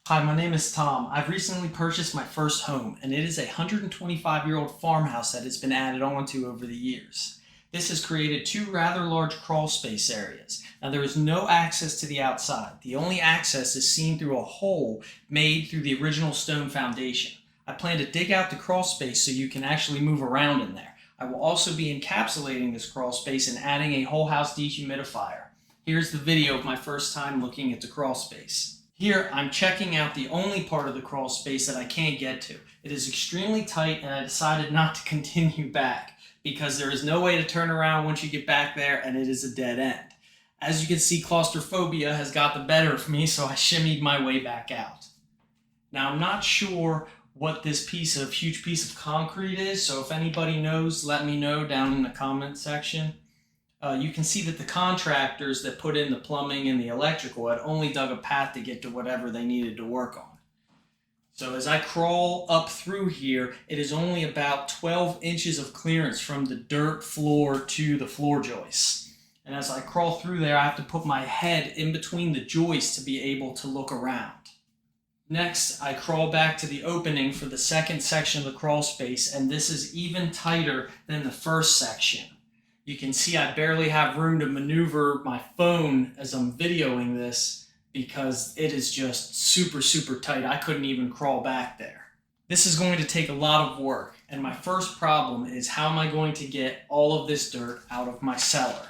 Hi, my name is Tom. I've recently purchased my first home, and it is a 125-year-old farmhouse that has been added onto over the years. This has created two rather large crawl space areas. Now, there is no access to the outside. The only access is seen through a hole made through the original stone foundation. I plan to dig out the crawl space so you can actually move around in there. I will also be encapsulating this crawl space and adding a whole house dehumidifier. Here's the video of my first time looking at the crawl space. Here, I'm checking out the only part of the crawl space that I can't get to. It is extremely tight, and I decided not to continue back because there is no way to turn around once you get back there, and it is a dead end. As you can see, claustrophobia has got the better of me, so I shimmied my way back out. Now, I'm not sure what this huge piece of concrete is, so if anybody knows, let me know down in the comment section. You can see that the contractors that put in the plumbing and the electrical had only dug a path to get to whatever they needed to work on. So as I crawl up through here, it is only about 12 inches of clearance from the dirt floor to the floor joists. And as I crawl through there, I have to put my head in between the joists to be able to look around. Next, I crawl back to the opening for the second section of the crawl space, and this is even tighter than the first section. You can see I barely have room to maneuver my phone as I'm videoing this because it is just super tight. I couldn't even crawl back there. This is going to take a lot of work, and my first problem is how am I going to get all of this dirt out of my cellar?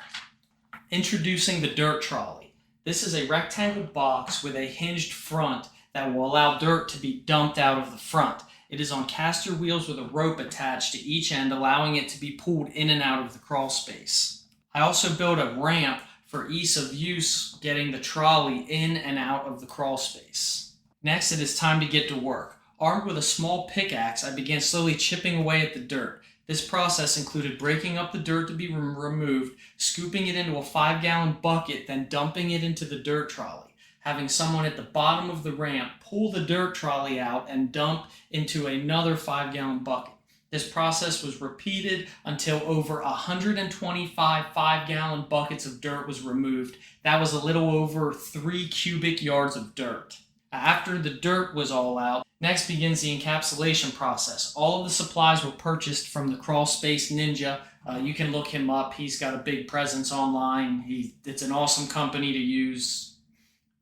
Introducing the dirt trolley. This is a rectangle box with a hinged front that will allow dirt to be dumped out of the front. It is on caster wheels with a rope attached to each end, allowing it to be pulled in and out of the crawl space. I also built a ramp for ease of use getting the trolley in and out of the crawl space. Next, it is time to get to work. Armed with a small pickaxe, I began slowly chipping away at the dirt. This process included breaking up the dirt to be removed, scooping it into a 5-gallon bucket, then dumping it into the dirt trolley. Having someone at the bottom of the ramp pull the dirt trolley out and dump into another 5-gallon bucket. This process was repeated until over 125 5-gallon buckets of dirt was removed. That was a little over 3 cubic yards of dirt. After the dirt was all out, next begins the encapsulation process. All of the supplies were purchased from the Crawl Space Ninja. You can look him up. He's got a big presence online. It's an awesome company to use.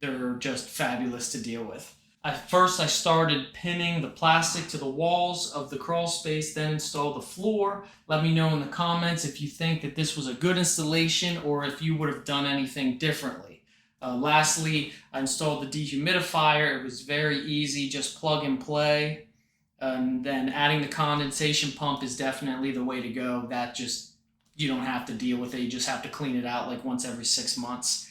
They're just fabulous to deal with. First, I started pinning the plastic to the walls of the crawl space, then installed the floor. Let me know in the comments if you think that this was a good installation or if you would have done anything differently. Lastly, I installed the dehumidifier. It was very easy, just plug and play. And then adding the condensation pump is definitely the way to go. You don't have to deal with it. You just have to clean it out like once every 6 months.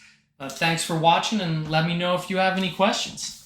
Thanks for watching, and let me know if you have any questions.